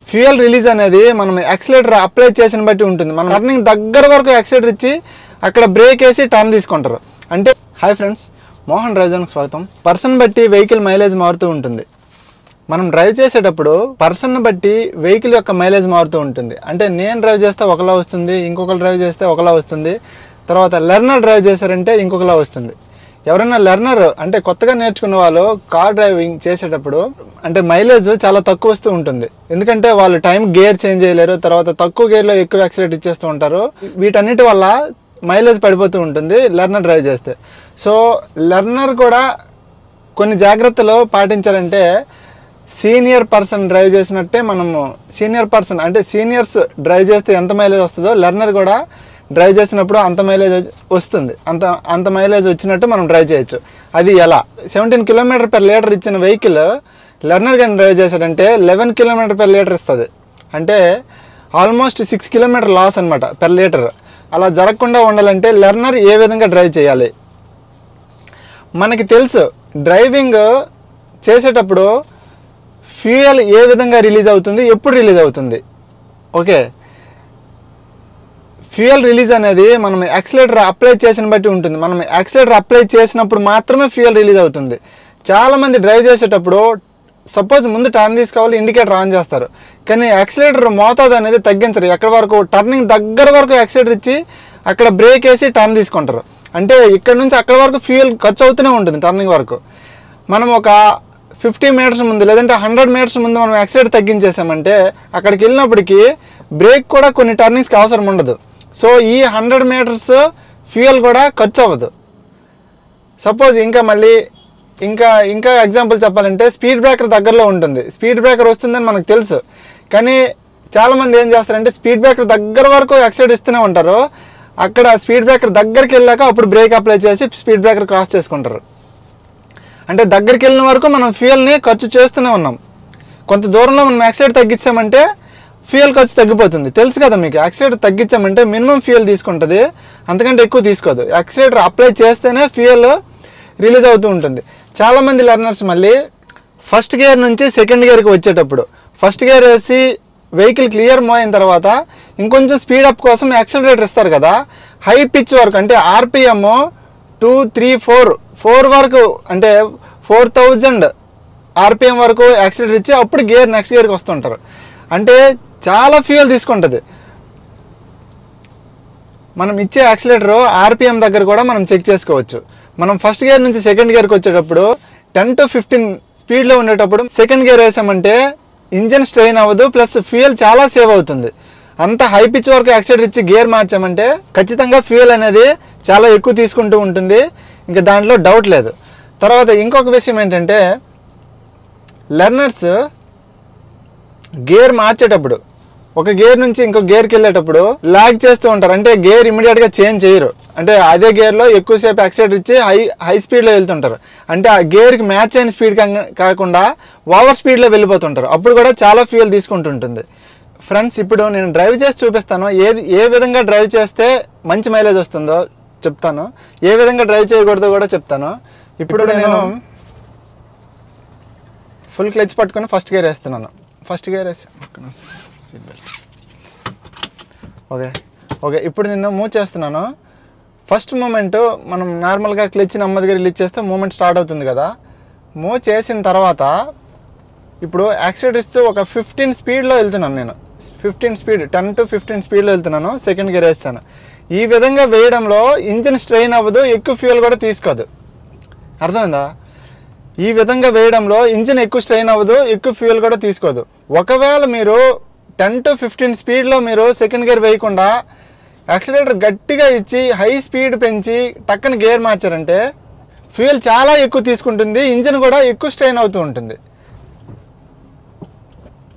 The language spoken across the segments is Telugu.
ఫ్యూయల్ రిలీజ్ అనేది మనం యాక్సిలేటర్ అప్లై చేసిన బట్టి ఉంటుంది. మనం టర్నింగ్ దగ్గర వరకు యాక్సిలేటర్ ఇచ్చి అక్కడ బ్రేక్ వేసి టర్న్ తీసుకుంటారు. అంటే హాయ్ ఫ్రెండ్స్, మోహన్ డ్రైవ్ జోన్కి స్వాగతం. పర్సన్ బట్టి వెహికల్ మైలేజ్ మారుతూ ఉంటుంది. మనం డ్రైవ్ చేసేటప్పుడు పర్సన్ బట్టి వెహికల్ యొక్క మైలేజ్ మారుతూ ఉంటుంది. అంటే నేను డ్రైవ్ చేస్తే ఒకలా వస్తుంది, ఇంకొకరు డ్రైవ్ చేస్తే ఒకలా వస్తుంది. తర్వాత లెర్నర్ డ్రైవ్ చేశారంటే ఇంకొకలా వస్తుంది. ఎవరైనా లెర్నర్ అంటే కొత్తగా నేర్చుకున్న వాళ్ళు కార్ డ్రైవింగ్ చేసేటప్పుడు అంటే మైలేజ్ చాలా తక్కువ వస్తూ ఉంటుంది. ఎందుకంటే వాళ్ళు టైం గేర్ చేంజ్ చేయలేరు, తర్వాత తక్కువ గేర్లో ఎక్కువ యాక్సిలేట్ ఇచ్చేస్తూ ఉంటారు. వీటన్నిటి వల్ల మైలేజ్ పడిపోతూ ఉంటుంది లెర్నర్ డ్రైవ్ చేస్తే. సో లెర్నర్ కూడా కొన్ని జాగ్రత్తలు పాటించాలంటే సీనియర్ పర్సన్ డ్రైవ్ చేసినట్టే మనము సీనియర్ పర్సన్ అంటే సీనియర్స్ డ్రైవ్ చేస్తే ఎంత మైలేజ్ వస్తుందో లెర్నర్ కూడా డ్రైవ్ చేసినప్పుడు అంత మైలేజ్ వస్తుంది. అంత మైలేజ్ వచ్చినట్టు మనం డ్రైవ్ చేయొచ్చు. అది ఎలా? 17 km/L ఇచ్చిన వెహికల్ లెర్నర్ కానీ డ్రైవ్ చేశాడంటే 11 km/L ఇస్తుంది. అంటే ఆల్మోస్ట్ 6 km లాస్ అనమాట per లీటర్. అలా జరగకుండా ఉండాలంటే లెర్నర్ ఏ విధంగా డ్రైవ్ చేయాలి? మనకి తెలుసు డ్రైవింగ్ చేసేటప్పుడు ఫ్యూయల్ ఏ విధంగా రిలీజ్ అవుతుంది, ఎప్పుడు రిలీజ్ అవుతుంది. ఓకే, ఫ్యూయల్ రిలీజ్ అనేది మనం యాక్సిలేటర్ అప్లై చేసిన బట్టి ఉంటుంది. మనం యాక్సిలేటర్ అప్లై చేసినప్పుడు మాత్రమే ఫ్యూయల్ రిలీజ్ అవుతుంది. చాలామంది డ్రైవ్ చేసేటప్పుడు సపోజ్ ముందు టర్న్ తీసుకోవాలి, ఇండికేటర్ ఆన్ చేస్తారు, కానీ యాక్సిలేటర్ మోతాదు అనేది తగ్గించరు. ఎక్కడి వరకు టర్నింగ్ దగ్గర వరకు యాక్సిలేటర్ ఇచ్చి అక్కడ బ్రేక్ వేసి టర్న్ తీసుకుంటారు. అంటే ఇక్కడ నుంచి అక్కడ వరకు ఫ్యూయల్ ఖర్చు అవుతూనే ఉంటుంది టర్నింగ్ వరకు. మనం ఒక 50 మీటర్స్ ముందు లేదంటే 100 మీటర్స్ ముందు మనం యాక్సిలేటర్ తగ్గించేసామంటే అక్కడికి వెళ్ళినప్పటికీ బ్రేక్ కూడా కొన్ని టర్నింగ్స్కి అవసరం ఉండదు. సో ఈ 100 మీటర్స్ ఫ్యూయల్ కూడా ఖర్చు అవ్వదు. సపోజ్ ఇంకా ఎగ్జాంపుల్ చెప్పాలంటే స్పీడ్ బ్రేకర్ దగ్గరలో ఉంటుంది. స్పీడ్ బ్రేకర్ వస్తుందని మనకు తెలుసు, కానీ చాలామంది ఏం చేస్తారంటే స్పీడ్ బ్రేకర్ దగ్గర వరకు యాక్సిలేటర్ ఇస్తూనే ఉంటారు. అక్కడ స్పీడ్ బ్రేకర్ దగ్గరికి వెళ్ళాక అప్పుడు బ్రేక్ అప్లై చేసి స్పీడ్ బ్రేకర్ క్రాస్ చేసుకుంటారు. అంటే దగ్గరికి వెళ్ళిన వరకు మనం ఫ్యూయల్ని ఖర్చు చేస్తూనే ఉన్నాం. కొంత దూరంలో మనం యాక్సిలేటర్ తగ్గించామంటే ఫ్యూయల్ ఖర్చు తగ్గిపోతుంది. తెలుసు కదా మీకు, యాక్సిలేటర్ తగ్గించామంటే మినిమం ఫ్యూయల్ తీసుకుంటుంది, అంతకంటే ఎక్కువ తీసుకోదు. యాక్సిలేటర్ అప్లై చేస్తేనే ఫ్యూయల్ రిలీజ్ అవుతూ ఉంటుంది. చాలామంది లెర్నర్స్ మళ్ళీ ఫస్ట్ గేర్ నుంచి సెకండ్ గేర్కి వచ్చేటప్పుడు ఫస్ట్ గేర్ వేసి వెహికల్ క్లియర్ మోయిన తర్వాత ఇంకొంచెం స్పీడప్ కోసం యాక్సిలరేటర్ ఇస్తారు కదా, హై పిచ్ వరకు అంటే ఆర్పిఎం 2, 3, 4 వరకు అంటే 4000 ఆర్పిఎం వరకు యాక్సిలరేటర్ ఇచ్చి అప్పుడు నెక్స్ట్ గేర్కి వస్తుంటారు. అంటే చాలా ఫ్యూయల్ తీసుకుంటుంది. మనం ఇచ్చే యాక్సిలేటర్ ఆర్పిఎం దగ్గర కూడా మనం చెక్ చేసుకోవచ్చు. మనం ఫస్ట్ గేర్ నుంచి సెకండ్ గేర్కి వచ్చేటప్పుడు 10 to 15 స్పీడ్లో ఉండేటప్పుడు సెకండ్ గేర్ వేసామంటే ఇంజన్ స్ట్రెయిన్ అవ్వదు, ప్లస్ ఫ్యూయల్ చాలా సేవ్ అవుతుంది. అంత హై పిచ్ వరకు యాక్సిలేటర్ ఇచ్చి గేర్ మార్చామంటే ఖచ్చితంగా ఫ్యూయల్ అనేది చాలా ఎక్కువ తీసుకుంటూ ఉంటుంది, ఇంకా దాంట్లో డౌట్ లేదు. తర్వాత ఇంకొక విషయం ఏంటంటే లెర్నర్స్ గేర్ మార్చేటప్పుడు ఒక గేర్ నుంచి ఇంకో గేర్కి వెళ్ళేటప్పుడు లాగ్ చేస్తూ ఉంటారు. అంటే గేర్ ఇమీడియట్గా చేంజ్ చేయరు, అంటే అదే గేర్లో ఎక్కువసేపు యాక్సిలేటర్ ఇచ్చి హై స్పీడ్లో వెళ్తుంటారు. అంటే ఆ గేర్కి మ్యాచ్ అయిన స్పీడ్ కాకుండా ఓవర్ స్పీడ్లో వెళ్ళిపోతుంటారు. అప్పుడు కూడా చాలా ఫ్యూయల్ తీసుకుంటుంటుంది. ఫ్రెండ్స్, ఇప్పుడు నేను డ్రైవ్ చేసి చూపిస్తాను. ఏ విధంగా డ్రైవ్ చేస్తే మంచి మైలేజ్ వస్తుందో చెప్తాను, ఏ విధంగా డ్రైవ్ చేయకూడదో కూడా చెప్తాను. ఇప్పుడు నేను ఫుల్ క్లచ్ పట్టుకొని ఫస్ట్ గేర్ వేస్తున్నాను. ఫస్ట్ గేర్ వేసి సీట్ బెల్ట్. ఓకే, ఇప్పుడు నేను మూవ్ చేస్తున్నాను. ఫస్ట్ మూమెంట్ మనం నార్మల్గా క్లచ్ నెమ్మదిగా రిలీజ్ చేస్తే మూమెంట్ స్టార్ట్ అవుతుంది కదా. మూవ్ చేసిన తర్వాత ఇప్పుడు యాక్సిలేటర్ ఇస్తూ ఒక 15 స్పీడ్లో వెళ్తున్నాను. నేను 10 to 15 స్పీడ్లో వెళ్తున్నాను. సెకండ్ గేర్ వేస్తాను. ఈ విధంగా వేయడంలో ఇంజిన్ స్ట్రెయిన్ అవ్వదు, ఎక్కువ ఫ్యూయల్ కూడా తీసుకోదు. అర్థమైందా? ఈ విధంగా వేయడంలో ఇంజిన్ ఎక్కువ స్ట్రెయిన్ అవ్వదు, ఎక్కువ ఫ్యూయల్ కూడా తీసుకోదు. ఒకవేళ మీరు 10 to 15 స్పీడ్లో మీరు సెకండ్ గేర్ వేయకుండా యాక్సిలేటర్ గట్టిగా ఇచ్చి హై స్పీడ్ పెంచి టక్కన గేర్ మార్చారంటే ఫ్యూయల్ చాలా ఎక్కువ తీసుకుంటుంది, ఇంజిన్ కూడా ఎక్కువ స్ట్రెయిన్ అవుతూ ఉంటుంది.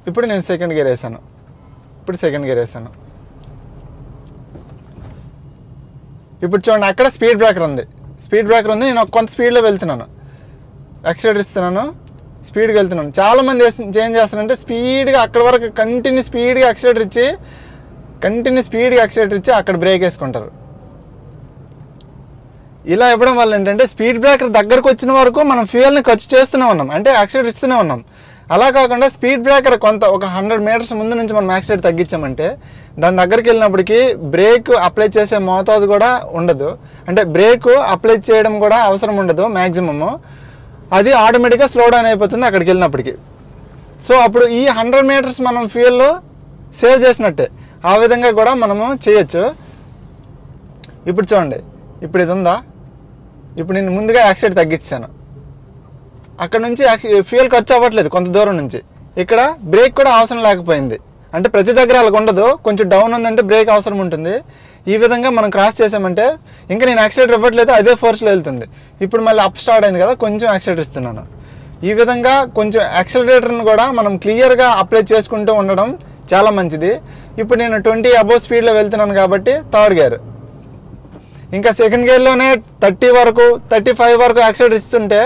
ఇప్పుడు నేను సెకండ్ గేర్ వేసాను. ఇప్పుడు చూడండి, అక్కడ స్పీడ్ బ్రేకర్ ఉంది. నేను కొంత స్పీడ్లో వెళ్తున్నాను, యాక్సిలేటర్ ఇస్తున్నాను, స్పీడ్గా వెళ్తున్నాను. చాలామంది ఏం చేస్తారంటే స్పీడ్గా అక్కడ వరకు కంటిన్యూ స్పీడ్గా యాక్సిలేటర్ ఇచ్చి అక్కడ బ్రేక్ వేసుకుంటారు. ఇలా ఇవ్వడం వల్ల ఏంటంటే స్పీడ్ బ్రేకర్ దగ్గరకు వచ్చిన వరకు మనం ఫ్యూయల్ని ఖర్చు చేస్తూనే ఉన్నాం, అంటే యాక్సిలేటర్ ఇస్తూనే ఉన్నాం. అలా కాకుండా స్పీడ్ బ్రేకర్ కొంత ఒక 100 మీటర్స్ ముందు నుంచి మనం యాక్సిలేటర్ తగ్గించామంటే దాని దగ్గరికి వెళ్ళినప్పటికీ బ్రేక్ అప్లై చేసే మోతాదు కూడా ఉండదు, అంటే బ్రేక్ అప్లై చేయడం కూడా అవసరం ఉండదు మ్యాక్సిమము. అది ఆటోమేటిక్గా స్లో డౌన్ అయిపోతుంది అక్కడికి వెళ్ళినప్పటికీ. సో అప్పుడు ఈ 100 మీటర్స్ మనం ఫ్యూయల్ సేవ్ చేసినట్టే. ఆ విధంగా కూడా మనము చేయొచ్చు. ఇప్పుడు చూడండి, ఇప్పుడు ఇది ఉందా, ఇప్పుడు నేను ముందుగా యాక్సిలేటర్ తగ్గించాను, అక్కడ నుంచి ఫ్యూయల్ ఖర్చు అవ్వట్లేదు కొంత దూరం నుంచి. ఇక్కడ బ్రేక్ కూడా అవసరం లేకపోయింది, అంటే ప్రతి దగ్గర అలాగ ఉండదు, కొంచెం డౌన్ ఉందంటే బ్రేక్ అవసరం ఉంటుంది. ఈ విధంగా మనం క్రాస్ చేసామంటే ఇంకా నేను యాక్సిలేటర్ ఇవ్వట్లేదు, అదే ఫోర్స్లో వెళ్తుంది. ఇప్పుడు మళ్ళీ అప్ స్టార్ట్ అయింది కదా, కొంచెం యాక్సిలేటర్ ఇస్తున్నాను. ఈ విధంగా కొంచెం యాక్సిలరేటర్ని కూడా మనం క్లియర్గా అప్లై చేసుకుంటూ ఉండడం చాలా మంచిది. ఇప్పుడు నేను 20 అబోవ్ స్పీడ్లో వెళ్తున్నాను కాబట్టి థర్డ్ గేర్, ఇంకా సెకండ్ గేర్లోనే 30 వరకు 35 వరకు యాక్సిలేటర్ ఇస్తుంటే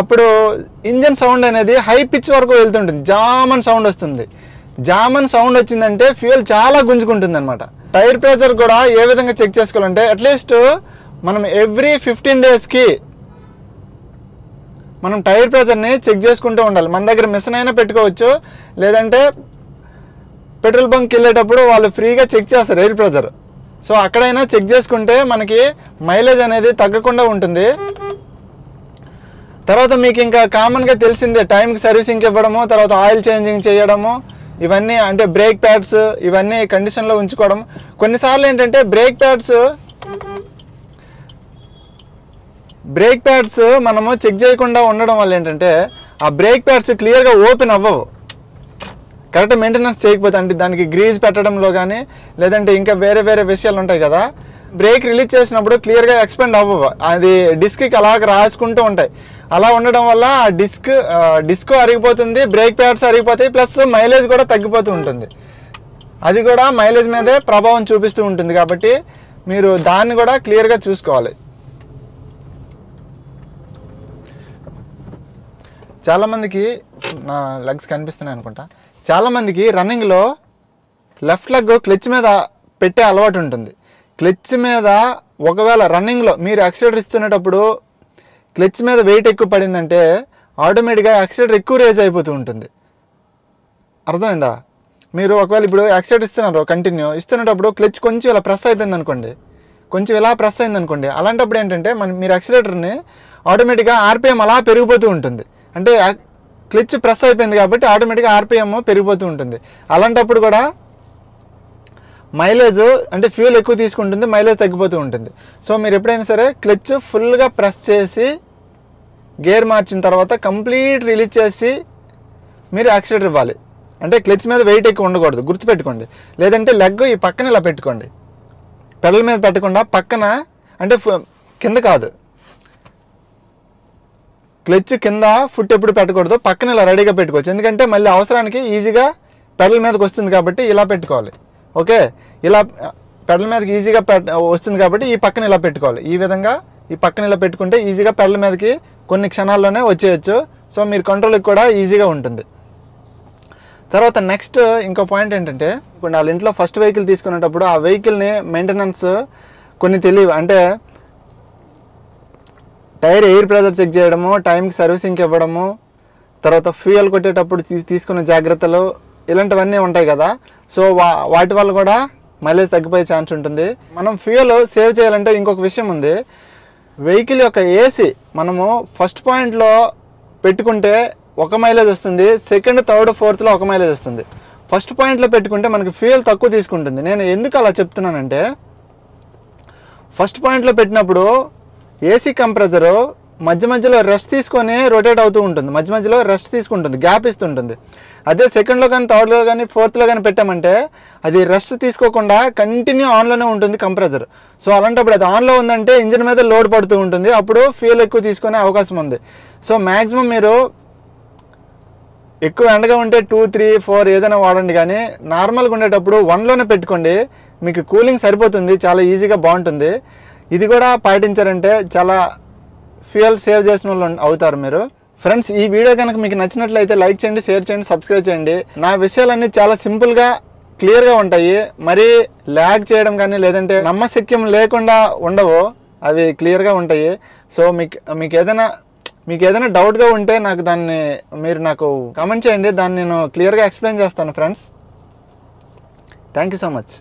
అప్పుడు ఇంజన్ సౌండ్ అనేది హై పిచ్ వరకు వెళ్తుంటుంది, జామన్ సౌండ్ వస్తుంది. జామన్ సౌండ్ వచ్చిందంటే ఫ్యూయల్ చాలా గుంజుకుంటుంది అనమాట. టైర్ ప్రెజర్ కూడా ఏ విధంగా చెక్ చేసుకోవాలంటే అట్లీస్ట్ మనం ఎవ్రీ 15 డేస్కి మనం టైర్ ప్రెజర్ని చెక్ చేసుకుంటూ ఉండాలి. మన దగ్గర మిషన్ అయినా పెట్టుకోవచ్చు, లేదంటే పెట్రోల్ బంక్కి వెళ్ళేటప్పుడు వాళ్ళు ఫ్రీగా చెక్ చేస్తారు ఎయిర్ ప్రెజర్. సో అక్కడైనా చెక్ చేసుకుంటే మనకి మైలేజ్ అనేది తగ్గకుండా ఉంటుంది. తర్వాత మీకు ఇంకా కామన్గా తెలిసిందే టైంకి సర్వీసింగ్ ఇవ్వడము, తర్వాత ఆయిల్ చేంజింగ్ చేయడము, ఇవన్నీ అంటే బ్రేక్ ప్యాడ్స్ ఇవన్నీ కండిషన్లో ఉంచుకోవడం. కొన్నిసార్లు ఏంటంటే బ్రేక్ ప్యాడ్స్ మనము చెక్ చేయకుండా ఉండడం వల్ల ఏంటంటే ఆ బ్రేక్ ప్యాడ్స్ క్లియర్గా ఓపెన్ అవ్వవు, కరెక్ట్ మెయింటెనెన్స్ చేయకపోతే. అంటే దానికి గ్రీజ్ పెట్టడంలో కానీ లేదంటే ఇంకా వేరే వేరే విషయాలు ఉంటాయి కదా, బ్రేక్ రిలీజ్ చేసినప్పుడు క్లియర్గా ఎక్స్పెండ్ అవ్వవు, అది డిస్క్కి అలాగ రాసుకుంటూ ఉంటాయి. అలా ఉండడం వల్ల ఆ డిస్క్ అరిగిపోతుంది, బ్రేక్ ప్యాడ్స్ అరిగిపోతాయి, ప్లస్ మైలేజ్ కూడా తగ్గిపోతూ ఉంటుంది. అది కూడా మైలేజ్ మీదే ప్రభావం చూపిస్తూ ఉంటుంది. కాబట్టి మీరు దాన్ని కూడా క్లియర్గా చూసుకోవాలి. చాలామందికి నా లెగ్స్ కనిపిస్తున్నాయి అనుకుంటా, చాలామందికి రన్నింగ్లో లెఫ్ట్ లెగ్ క్లచ్ మీద పెట్టే అలవాటు ఉంటుంది. క్లచ్ మీద ఒకవేళ రన్నింగ్లో మీరు యాక్సిలేటర్ ఇస్తున్నప్పుడు క్లచ్ మీద వెయిట్ ఎక్కువ పడిందంటే ఆటోమేటిక్గా యాక్సిలేటర్ ఎక్కువ రేజ్ అయిపోతూ ఉంటుంది. అర్థమైందా? మీరు ఒకవేళ ఇప్పుడు యాక్సిలేటర్ ఇస్తున్నారు, కంటిన్యూ ఇస్తున్నప్పుడు క్లచ్ కొంచెం ఇలా ప్రెస్ అయిపోయింది అనుకోండి, కొంచెం ఇలా ప్రెస్ అయింది అనుకోండి, అలాంటప్పుడు ఏంటంటే మీరు యాక్సిలేటర్ని ఆటోమేటిక్గా ఆర్పిఎం అలా పెరిగిపోతూ ఉంటుంది. అంటే క్లచ్ ప్రెస్ అయిపోయింది కాబట్టి ఆటోమేటిక్గా ఆర్పిఎం పెరిగిపోతూ ఉంటుంది. అలాంటప్పుడు కూడా మైలేజ్ అంటే ఫ్యూల్ ఎక్కువ తీసుకుంటుంది, మైలేజ్ తగ్గిపోతూ ఉంటుంది. సో మీరు ఎప్పుడైనా సరే క్లచ్ ఫుల్గా ప్రెస్ చేసి గేర్ మార్చిన తర్వాత కంప్లీట్ రిలీజ్ చేసి మీరు యాక్సిలేటర్ ఇవ్వాలి. అంటే క్లచ్ మీద వెయిట్ ఎక్కువ ఉండకూడదు, గుర్తుపెట్టుకోండి. లేదంటే లెగ్ ఈ పక్కన ఇలా పెట్టుకోండి, పెడల్ మీద పెట్టకుండా పక్కన, అంటే కింద కాదు, క్లచ్ కింద ఫుట్ ఎప్పుడు పెట్టకూడదు, పక్కన ఇలా రెడీగా పెట్టుకోవచ్చు. ఎందుకంటే మళ్ళీ అవసరానికి ఈజీగా పెడల్ మీదకి వస్తుంది కాబట్టి ఇలా పెట్టుకోవాలి. ఓకే, ఇలా పెడల్ మీదకి ఈజీగా వస్తుంది కాబట్టి ఈ పక్కన ఇలా పెట్టుకోవాలి. ఈ విధంగా ఈ పక్కన ఇలా పెట్టుకుంటే ఈజీగా పెడల్ మీదకి కొన్ని క్షణాల్లోనే వచ్చేయచ్చు. సో మీరు కంట్రోల్కి కూడా ఈజీగా ఉంటుంది. తర్వాత నెక్స్ట్ ఇంకో పాయింట్ ఏంటంటే, ఇప్పుడు వాళ్ళ ఇంట్లో ఫస్ట్ వెహికల్ తీసుకునేటప్పుడు ఆ వెహికల్ని మెయింటెనెన్స్ కొన్ని తెలియవు. అంటే టైర్ ఎయిర్ ప్రెజర్ చెక్ చేయడము, టైంకి సర్వీసింగ్కి ఇవ్వడము, తర్వాత ఫ్యూయల్ కొట్టేటప్పుడు తీసుకునే జాగ్రత్తలు, ఇలాంటివన్నీ ఉంటాయి కదా. సో వాటి వల్ల కూడా మైలేజ్ తగ్గిపోయే ఛాన్స్ ఉంటుంది. మనం ఫ్యూయల్ సేవ్ చేయాలంటే ఇంకొక విషయం ఉంది. వెహికల్ యొక్క ఏసీ మనము ఫస్ట్ పాయింట్లో పెట్టుకుంటే ఒక మైలేజ్ వస్తుంది, సెకండ్ థర్డ్ ఫోర్త్లో ఒక మైలేజ్ వస్తుంది. ఫస్ట్ పాయింట్లో పెట్టుకుంటే మనకి ఫ్యూయల్ తక్కువ తీసుకుంటుంది. నేను ఎందుకు అలా చెప్తున్నానంటే, ఫస్ట్ పాయింట్లో పెట్టినప్పుడు ఏసీ కంప్రెసరు మధ్య మధ్యలో రెస్ట్ తీసుకొని రొటేట్ అవుతూ ఉంటుంది, మధ్య మధ్యలో రెస్ట్ తీసుకుంటుంది, గ్యాప్ ఇస్తుంటుంది. అదే సెకండ్లో కానీ థర్డ్లో కానీ ఫోర్త్లో కానీ పెట్టామంటే అది రెస్ట్ తీసుకోకుండా కంటిన్యూ ఆన్లోనే ఉంటుంది కంప్రెసర్. సో అలాంటప్పుడు అది ఆన్లో ఉందంటే ఇంజిన్ మీద లోడ్ పడుతూ ఉంటుంది, అప్పుడు ఫ్యూయల్ ఎక్కువ తీసుకునే అవకాశం ఉంది. సో మ్యాక్సిమం మీరు ఎక్కువ ఎండగా ఉంటే 2, 3, 4 ఏదైనా వాడండి, కానీ నార్మల్గా ఉండేటప్పుడు 1లోనే పెట్టుకోండి, మీకు కూలింగ్ సరిపోతుంది, చాలా ఈజీగా బాగుంటుంది. ఇది కూడా పాటించారంటే చాలా ఫ్యూయల్ సేవ్ చేసిన వాళ్ళు అవుతారు మీరు. ఫ్రెండ్స్, ఈ వీడియో కనుక మీకు నచ్చినట్లయితే లైక్ చేయండి, షేర్ చేయండి, సబ్స్క్రైబ్ చేయండి. నా విషయాలన్నీ చాలా సింపుల్గా క్లియర్గా ఉంటాయి, మరీ ల్యాగ్ చేయడం కానీ లేదంటే నమ్మశక్యం లేకుండా ఉండవు, అవి క్లియర్గా ఉంటాయి. సో మీకు ఏదైనా మీకు ఏదైనా డౌట్గా ఉంటే నాకు దాన్ని మీరు నాకు కామెంట్ చేయండి, దాన్ని నేను క్లియర్గా ఎక్స్ప్లెయిన్ చేస్తాను friends. Thank you so much.